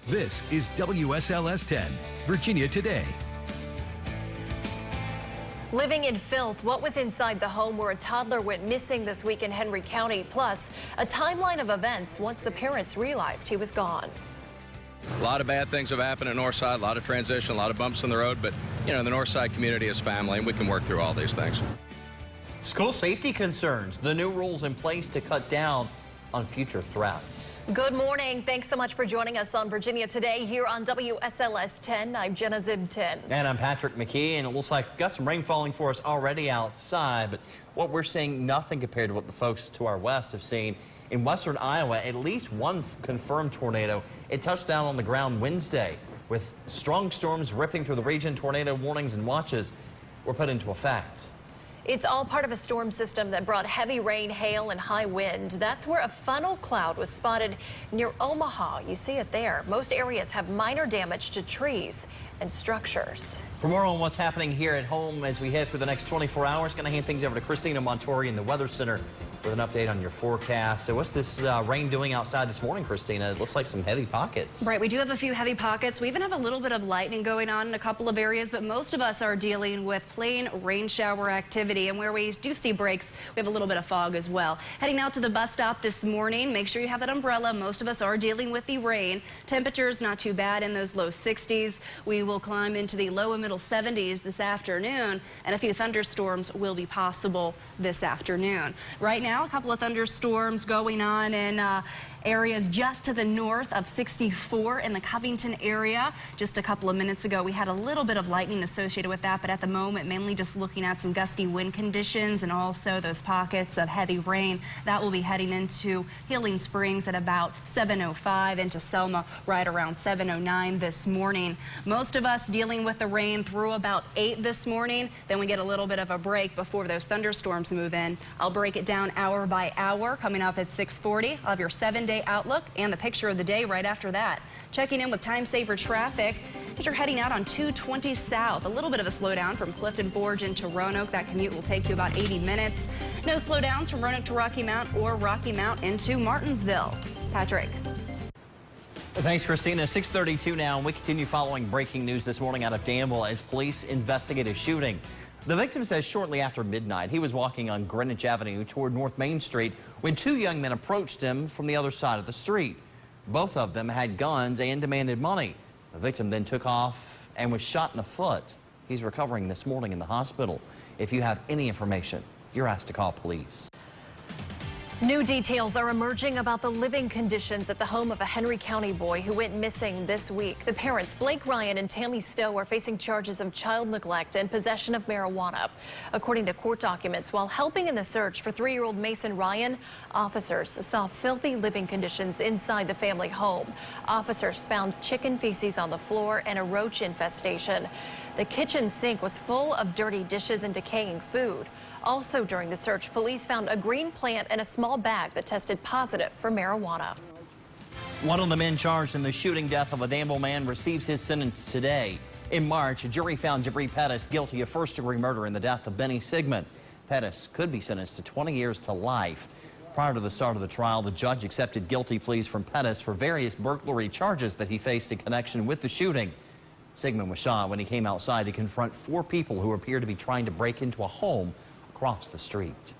This is WSLS 10, Virginia Today. Living in filth, what was inside the home where a toddler went missing this week in Henry County, plus a timeline of events once the parents realized he was gone. A lot of bad things have happened at Northside, a lot of transition, a lot of bumps in the road, but you know, the Northside community is family and we can work through all these things. School safety concerns, the new rules in place to cut down on future threats. Good morning. Thanks so much for joining us on Virginia Today here on WSLS 10. I'm Jenna Zibton. And I'm Patrick McKee, and it looks like we've got some rain falling for us already outside, but what we're seeing, nothing compared to what the folks to our west have seen. In western Iowa, at least one confirmed tornado. It touched down on the ground Wednesday with strong storms ripping through the region. Tornado warnings and watches were put into effect. It's all part of a storm system that brought heavy rain, hail, and high wind. That's where a funnel cloud was spotted near Omaha. You see it there. Most areas have minor damage to trees and structures. For more on what's happening here at home as we head through the next 24 hours, going to hand things over to Christina Montori in the Weather Center with an update on your forecast. So what's this rain doing outside this morning, Christina? It looks like some heavy pockets. Right, we do have a few heavy pockets. We even have a little bit of lightning going on in a couple of areas, but most of us are dealing with plain rain shower activity. And where we do see breaks, we have a little bit of fog as well. Heading out to the bus stop this morning, make sure you have that umbrella. Most of us are dealing with the rain. Temperatures not too bad in those low 60s. We will climb into the low and middle 70s this afternoon, and a few thunderstorms will be possible this afternoon. Right now, a couple of thunderstorms going on in areas just to the north of 64 in the Covington area. Just a couple of minutes ago, we had a little bit of lightning associated with that, but at the moment, mainly just looking at some gusty wind conditions and also those pockets of heavy rain. That will be heading into Healing Springs at about 7:05, into Selma right around 7:09 this morning. Most of us dealing with the rain through about 8 this morning. Then we get a little bit of a break before those thunderstorms move in. I'll break it down hour by hour. Coming up at 6:40, I'll have your 7-day outlook and the picture of the day right after that. Checking in with time saver traffic as you're heading out on 220 South. A little bit of a slowdown from Clifton Forge into Roanoke. That commute will take you about 80 minutes. No slowdowns from Roanoke to Rocky Mount or Rocky Mount into Martinsville. Patrick. Thanks, Christina. 6:32 now, and we continue following breaking news this morning out of Danville as police investigate a shooting. The victim says shortly after midnight, he was walking on Greenwich Avenue toward North Main Street when two young men approached him from the other side of the street. Both of them had guns and demanded money. The victim then took off and was shot in the foot. He's recovering this morning in the hospital. If you have any information, you're asked to call police. New details are emerging about the living conditions at the home of a Henry County boy who went missing this week. The parents, Blake Ryan and Tammy Stowe, are facing charges of child neglect and possession of marijuana. According to court documents, while helping in the search for 3-year-old Mason Ryan, officers saw filthy living conditions inside the family home. Officers found chicken feces on the floor and a roach infestation. The kitchen sink was full of dirty dishes and decaying food. Also during the search, police found a green plant and a small bag that tested positive for marijuana. One of the men charged in the shooting death of a Danville man receives his sentence today. In March, a jury found Jabri Pettis guilty of first-degree murder in the death of Benny Sigmund. Pettis could be sentenced to 20 years to life. Prior to the start of the trial, the judge accepted guilty pleas from Pettis for various burglary charges that he faced in connection with the shooting. Sigmund was shot when he came outside to confront 4 people who appeared to be trying to break into a home across the street.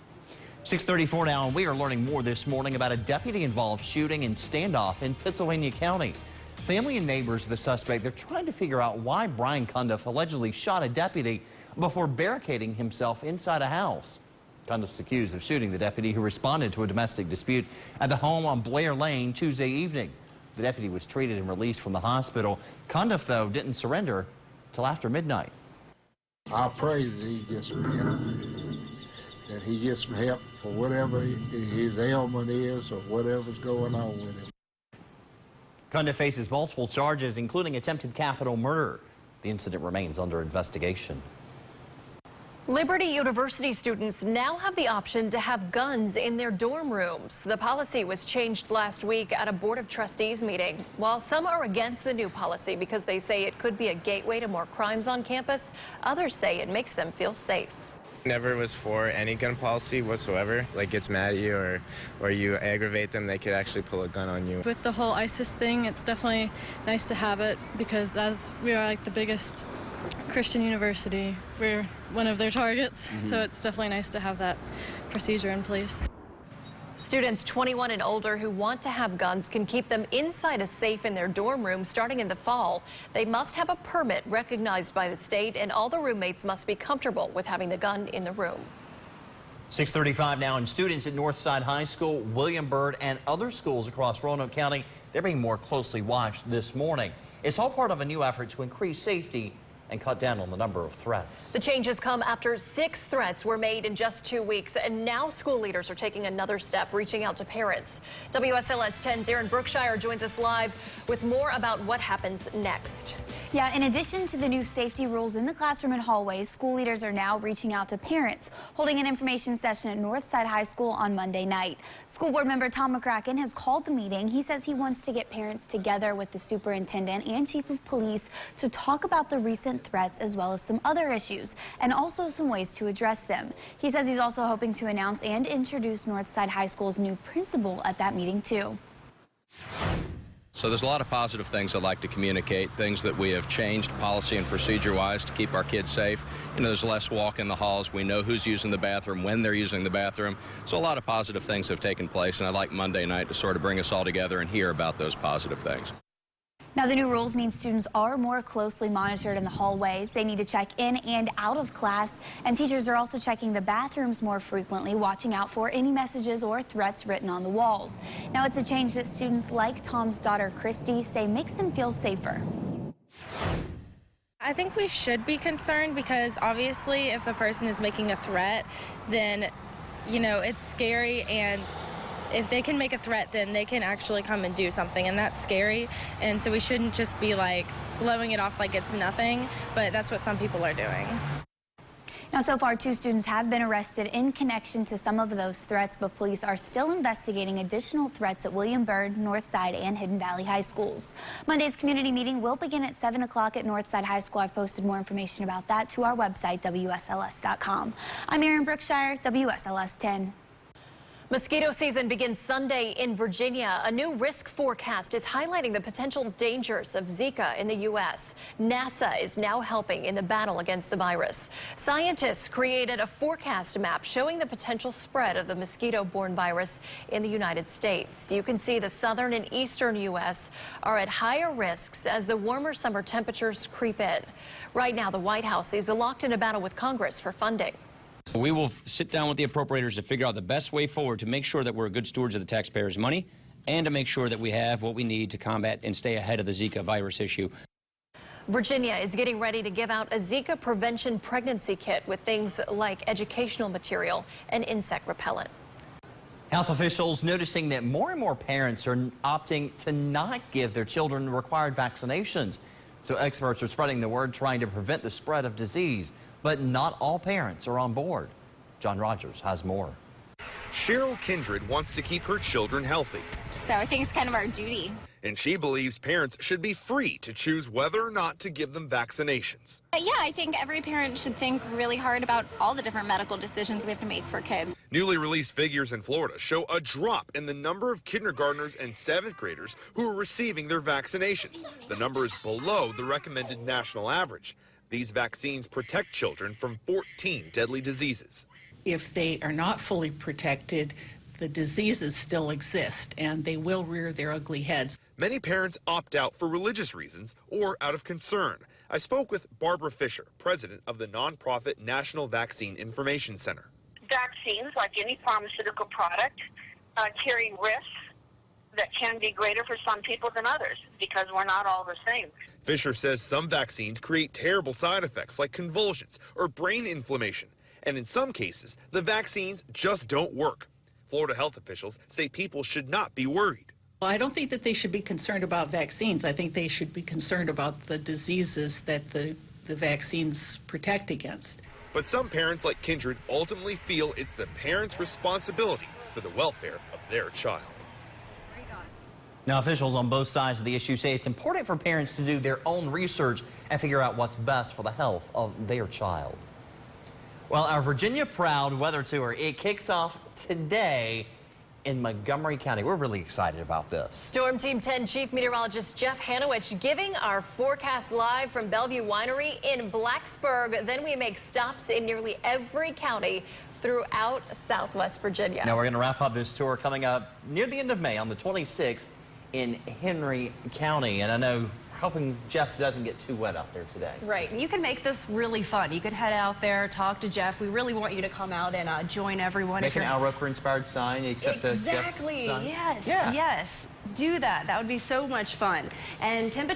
6:34 now, and we are learning more this morning about a deputy-involved shooting and standoff in Pittsylvania County. Family and neighbors of the suspect, they're trying to figure out why Brian Cundiff allegedly shot a deputy before barricading himself inside a house. Cundiff's accused of shooting the deputy who responded to a domestic dispute at the home on Blair Lane Tuesday evening. The deputy was treated and released from the hospital. Cundiff, though, didn't surrender till after midnight. I pray that he gets some help, that he gets some help for whatever his ailment is or whatever's going on with him. Cundiff faces multiple charges, including attempted capital murder. The incident remains under investigation. Liberty University students now have the option to have guns in their dorm rooms. The policy was changed last week at a Board of Trustees meeting. While some are against the new policy because they say it could be a gateway to more crimes on campus, others say it makes them feel safe. Never was for any gun policy whatsoever. Like, gets mad at you or you aggravate them, they could actually pull a gun on you. With the whole ISIS thing, it's definitely nice to have it because as we are like the biggest Christian university, we're one of their targets. So it's definitely nice to have that procedure in place. Students 21 and older who want to have guns can keep them inside a safe in their dorm room starting in the fall. They must have a permit recognized by the state, and all the roommates must be comfortable with having the gun in the room. 6:35 now, and students at Northside High School, William Byrd, and other schools across Roanoke County, they're being more closely watched this morning. It's all part of a new effort to increase safety and cut down on the number of threats. The changes come after 6 threats were made in just 2 weeks, and now school leaders are taking another step, reaching out to parents. WSLS 10's Erin Brookshire joins us live with more about what happens next. Yeah, in addition to the new safety rules in the classroom and hallways, school leaders are now reaching out to parents, holding an information session at Northside High School on Monday night. School board member Tom McCracken has called the meeting. He says he wants to get parents together with the superintendent and chief of police to talk about the recent threats as well as some other issues and also some ways to address them. He says he's also hoping to announce and introduce Northside High School's new principal at that meeting too. So there's a lot of positive things I'd like to communicate, things that we have changed policy and procedure-wise to keep our kids safe. You know, there's less walk in the halls. We know who's using the bathroom, when they're using the bathroom. So a lot of positive things have taken place, and I'd like Monday night to sort of bring us all together and hear about those positive things. Now, the new rules mean students are more closely monitored in the hallways. They need to check in and out of class, and teachers are also checking the bathrooms more frequently, watching out for any messages or threats written on the walls. Now, it's a change that students like Tom's daughter, Christy, say makes them feel safer. I think we should be concerned because obviously if the person is making a threat, then, you know, it's scary, and if they can make a threat, then they can actually come and do something, and that's scary. And so we shouldn't just be like blowing it off like it's nothing, but that's what some people are doing. Now, so far, 2 students have been arrested in connection to some of those threats, but police are still investigating additional threats at William Byrd, Northside, and Hidden Valley High Schools. Monday's community meeting will begin at 7 o'clock at Northside High School. I've posted more information about that to our website, WSLS.com. I'm Erin Brookshire, WSLS 10. Mosquito season begins Sunday in Virginia. A new risk forecast is highlighting the potential dangers of Zika in the U.S. NASA is now helping in the battle against the virus. Scientists created a forecast map showing the potential spread of the mosquito-borne virus in the United States. You can see the southern and eastern U.S. are at higher risks as the warmer summer temperatures creep in. Right now, the White House is locked in a battle with Congress for funding. We will sit down with the appropriators to figure out the best way forward to make sure that we're good stewards of the taxpayers' money and to make sure that we have what we need to combat and stay ahead of the Zika virus issue. Virginia is getting ready to give out a Zika prevention pregnancy kit with things like educational material and insect repellent. Health officials noticing that more and more parents are opting to not give their children required vaccinations. So experts are spreading the word, trying to prevent the spread of disease. But not all parents are on board. John Rogers has more. Cheryl Kindred wants to keep her children healthy. So I think it's kind of our duty. And she believes parents should be free to choose whether or not to give them vaccinations. Yeah, I think every parent should think really hard about all the different medical decisions we have to make for kids. Newly released figures in Florida show a drop in the number of kindergartners and 7th graders who are receiving their vaccinations. The number is below the recommended national average. These vaccines protect children from 14 deadly diseases. If they are not fully protected, the diseases still exist, and they will rear their ugly heads. Many parents opt out for religious reasons or out of concern. I spoke with Barbara Fisher, president of the nonprofit National Vaccine Information Center. Vaccines, like any pharmaceutical product, carry risks that can be greater for some people than others because we're not all the same. Fisher says some vaccines create terrible side effects like convulsions or brain inflammation. And in some cases, the vaccines just don't work. Florida health officials say people should not be worried. Well, I don't think that they should be concerned about vaccines. I think they should be concerned about the diseases that the vaccines protect against. But some parents like Kindred ultimately feel it's the parents' responsibility for the welfare of their child. Now, officials on both sides of the issue say it's important for parents to do their own research and figure out what's best for the health of their child. Well, our Virginia Proud weather tour, it kicks off today in Montgomery County. We're really excited about this. Storm Team 10 Chief Meteorologist Jeff Hanowich giving our forecast live from Bellevue Winery in Blacksburg. Then we make stops in nearly every county throughout Southwest Virginia. Now we're going to wrap up this tour coming up near the end of May on the 26th in Henry County. And I know we're hoping Jeff doesn't get too wet out there today. Right. You can make this really fun. You could head out there, talk to Jeff. We really want you to come out and join everyone. Make an Al Roker-inspired sign, except exactly. the Jeff sign. Yes. Yeah. Yes. Do that. That would be so much fun. And temperature